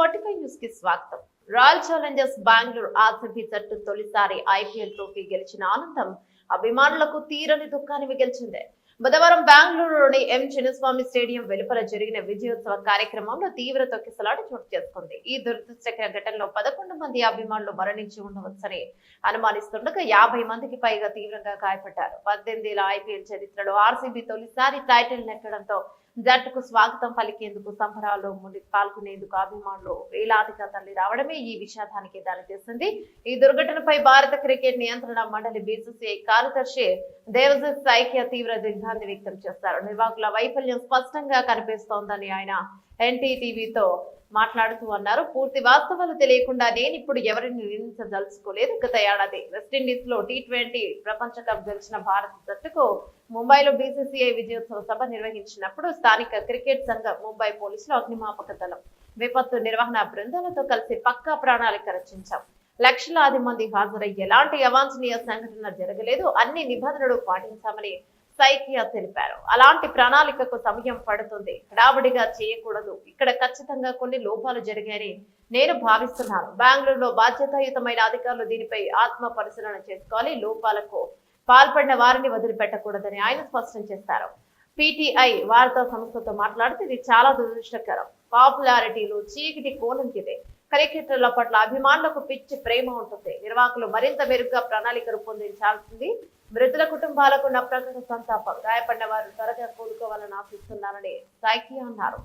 టీ45 news కి స్వాగతం. Royal Challengers Bengaluru RCB జట్టు తొలిసారి ఐపీఎల్ ట్రోఫీ గెలిచిన ఆనందం అభిమానులకు తీరని దుఃఖాన్ని మిగిల్చింది. బుధవారం బెంగళూరులోని ఎం చిన్నస్వామి స్టేడియం వెలుపల జరిగిన విజయోత్సవ కార్యక్రమంలో తీవ్ర తొక్కిసలాట చోటు చేసుకుంది. ఈ దురదృష్టకర ఘటనలో 11 మంది అభిమానులు మరణించి ఉండవచ్చని అనుమానిస్తుండగా 50 మందికి పైగా తీవ్రంగా గాయపడ్డారు. 18 ఏళ్ల ఐపీఎల్ చరిత్రలో ఆర్సీబీ తొలిసారి టైటిల్ నెక్కడంతో జట్టుకు స్వాగతం పలికేందుకు సంబరాల్లో పాల్గొనేందుకు అభిమానులు వేలాదిగా తరలి రావడమే ఈ విషాదానికి దారితీసింది. ఈ దుర్ఘటనపై భారత క్రికెట్ నియంత్రణ మండలి బీసీసీఐ కార్యదర్శి దేవజిత్ సైకియా తీవ్ర దిగ్భ్రాంతి వ్యక్తం చేశారు. నిర్వాహకుల వైఫల్యం స్పష్టంగా కనిపిస్తోందని ఆయన ఎన్టీటీవీతో మాట్లాడుతూ అన్నారు. పూర్తి వాస్తవాలు తెలియకుండా నేను ఇప్పుడు ఎవరిని నిందించదలుచుకోలేదు. గత ఏడాది వెస్టిండీస్ లో టీ20 ప్రపంచ కప్ గెలిచిన భారత జట్టుకు ముంబైలో బీసీసీఐ విజయోత్సవ సభ నిర్వహించినప్పుడు స్థానిక క్రికెట్ సంఘం, ముంబై పోలీసులు, అగ్నిమాపక దళం, విపత్తు నిర్వహణ బృందాలతో కలిసి పక్కా ప్రణాళిక రచించాం. లక్షలాది మంది హాజరై ఎలాంటి అవాంఛనీయ సంఘటన జరగలేదు. అన్ని నిబంధనలు పాటించామని సైకియా తెలిపారు. అలాంటి ప్రణాళికకు సమయం పడుతుంది. హడావుడిగా చేయకూడదు. ఇక్కడ ఖచ్చితంగా కొన్ని లోపాలు జరిగాయని నేను భావిస్తున్నాను. బెంగళూరులో బాధ్యతాయుతమైన అధికారులు దీనిపై ఆత్మ పరిశీలన చేసుకోవాలి. లోపాలకు పాల్పడిన వారిని వదిలిపెట్టకూడదని ఆయన స్పష్టం చేశారు. పీటీఐ వార్తా సంస్థతో మాట్లాడితే ఇది చాలా దురదృష్టకరం. పాపులారిటీలో చీకటి కోణంకిదే. క్రికెటర్ల పట్ల అభిమానులకు పిచ్చి ప్రేమ ఉంటుంది. నిర్వాహకులు మరింత మెరుగ్గా ప్రణాళిక రూపొందించాల్సింది. మృతుల కుటుంబాలకు నా ప్రకటన సంతాపం. గాయపడిన వారు త్వరగా కోలుకోవాలని ఆశిస్తున్నారని సైకియా అన్నారు.